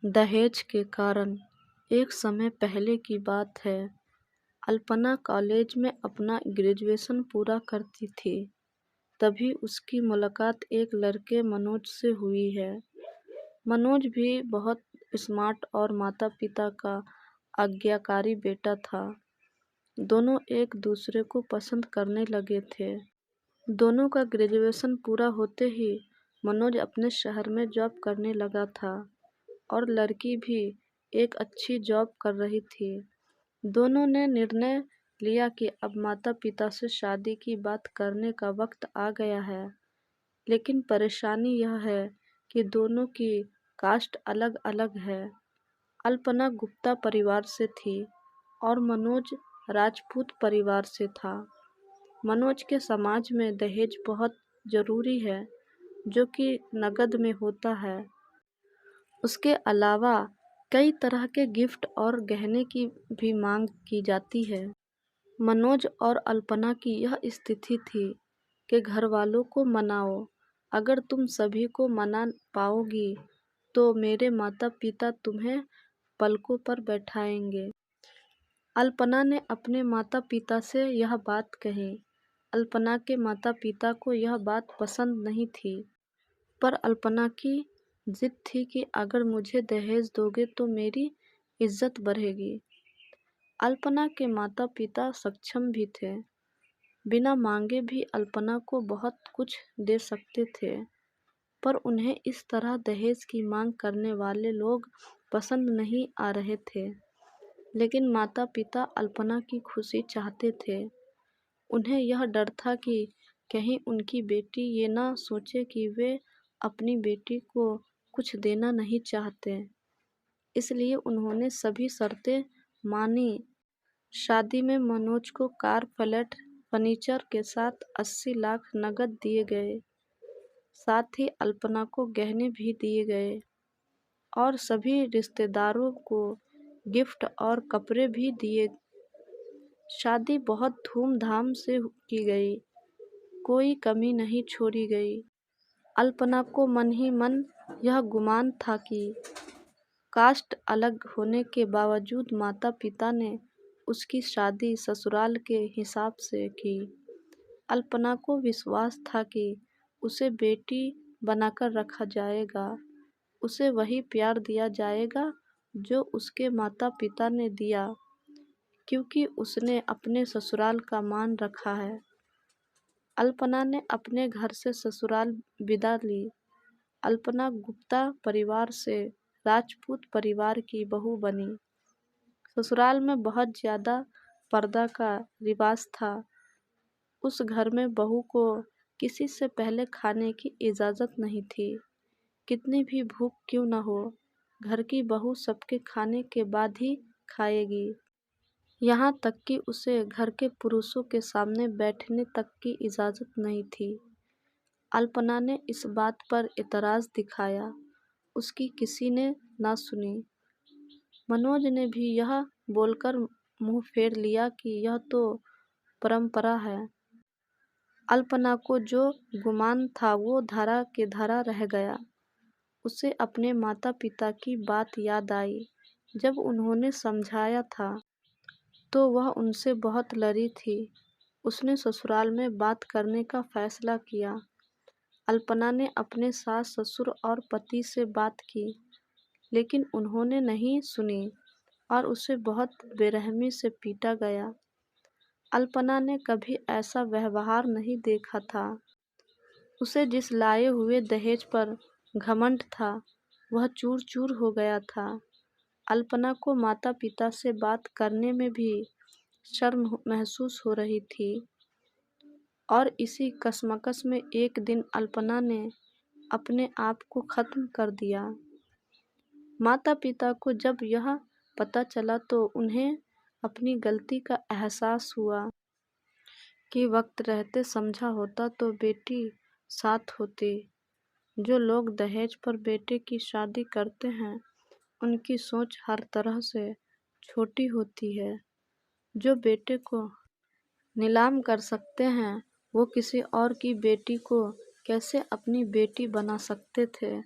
दहेज के कारण एक समय पहले की बात है। अल्पना कॉलेज में अपना ग्रेजुएशन पूरा करती थी, तभी उसकी मुलाकात एक लड़के मनोज से हुई है। मनोज भी बहुत स्मार्ट और माता पिता का आज्ञाकारी बेटा था। दोनों एक दूसरे को पसंद करने लगे थे। दोनों का ग्रेजुएशन पूरा होते ही मनोज अपने शहर में जॉब करने लगा था और लड़की भी एक अच्छी जॉब कर रही थी। दोनों ने निर्णय लिया कि अब माता पिता से शादी की बात करने का वक्त आ गया है। लेकिन परेशानी यह है कि दोनों की कास्ट अलग अलग है। अल्पना गुप्ता परिवार से थी और मनोज राजपूत परिवार से था। मनोज के समाज में दहेज बहुत जरूरी है, जो कि नकद में होता है। उसके अलावा कई तरह के गिफ्ट और गहने की भी मांग की जाती है। मनोज और अल्पना की यह स्थिति थी कि घर वालों को मनाओ, अगर तुम सभी को मना पाओगी तो मेरे माता पिता तुम्हें पलकों पर बैठाएंगे। अल्पना ने अपने माता पिता से यह बात कही। अल्पना के माता पिता को यह बात पसंद नहीं थी, पर अल्पना की जिद थी कि अगर मुझे दहेज दोगे तो मेरी इज्जत बढ़ेगी। अल्पना के माता पिता सक्षम भी थे, बिना मांगे भी अल्पना को बहुत कुछ दे सकते थे, पर उन्हें इस तरह दहेज की मांग करने वाले लोग पसंद नहीं आ रहे थे। लेकिन माता पिता अल्पना की खुशी चाहते थे। उन्हें यह डर था कि कहीं उनकी बेटी ये ना सोचे कि वे अपनी बेटी को कुछ देना नहीं चाहते, इसलिए उन्होंने सभी शर्तें मानी। शादी में मनोज को कार, फ्लैट, फर्नीचर के साथ 80 लाख नकद दिए गए। साथ ही अल्पना को गहने भी दिए गए और सभी रिश्तेदारों को गिफ्ट और कपड़े भी दिए। शादी बहुत धूमधाम से की गई, कोई कमी नहीं छोड़ी गई। अल्पना को मन ही मन यह गुमान था कि कास्ट अलग होने के बावजूद माता पिता ने उसकी शादी ससुराल के हिसाब से की। अल्पना को विश्वास था कि उसे बेटी बनाकर रखा जाएगा, उसे वही प्यार दिया जाएगा जो उसके माता पिता ने दिया, क्योंकि उसने अपने ससुराल का मान रखा है। अल्पना ने अपने घर से ससुराल विदा ली। अल्पना गुप्ता परिवार से राजपूत परिवार की बहू बनी। ससुराल में बहुत ज़्यादा पर्दा का रिवाज था। उस घर में बहू को किसी से पहले खाने की इजाज़त नहीं थी। कितनी भी भूख क्यों न हो, घर की बहू सबके खाने के बाद ही खाएगी। यहाँ तक कि उसे घर के पुरुषों के सामने बैठने तक की इजाज़त नहीं थी। अल्पना ने इस बात पर एतराज़ दिखाया, उसकी किसी ने ना सुनी। मनोज ने भी यह बोलकर मुंह फेर लिया कि यह तो परंपरा है। अल्पना को जो गुमान था वो धरा के धरा रह गया। उसे अपने माता पिता की बात याद आई। जब उन्होंने समझाया था तो वह उनसे बहुत लड़ी थी। उसने ससुराल में बात करने का फैसला किया। अल्पना ने अपने सास ससुर और पति से बात की, लेकिन उन्होंने नहीं सुनी और उसे बहुत बेरहमी से पीटा गया। अल्पना ने कभी ऐसा व्यवहार नहीं देखा था। उसे जिस लाए हुए दहेज पर घमंड था, वह चूर चूर हो गया था। अल्पना को माता पिता से बात करने में भी शर्म महसूस हो रही थी और इसी कशमकश में एक दिन अल्पना ने अपने आप को ख़त्म कर दिया। माता पिता को जब यह पता चला तो उन्हें अपनी गलती का एहसास हुआ कि वक्त रहते समझा होता तो बेटी साथ होती। जो लोग दहेज पर बेटे की शादी करते हैं, उनकी सोच हर तरह से छोटी होती है। जो बेटे को नीलाम कर सकते हैं, वो किसी और की बेटी को कैसे अपनी बेटी बना सकते थे।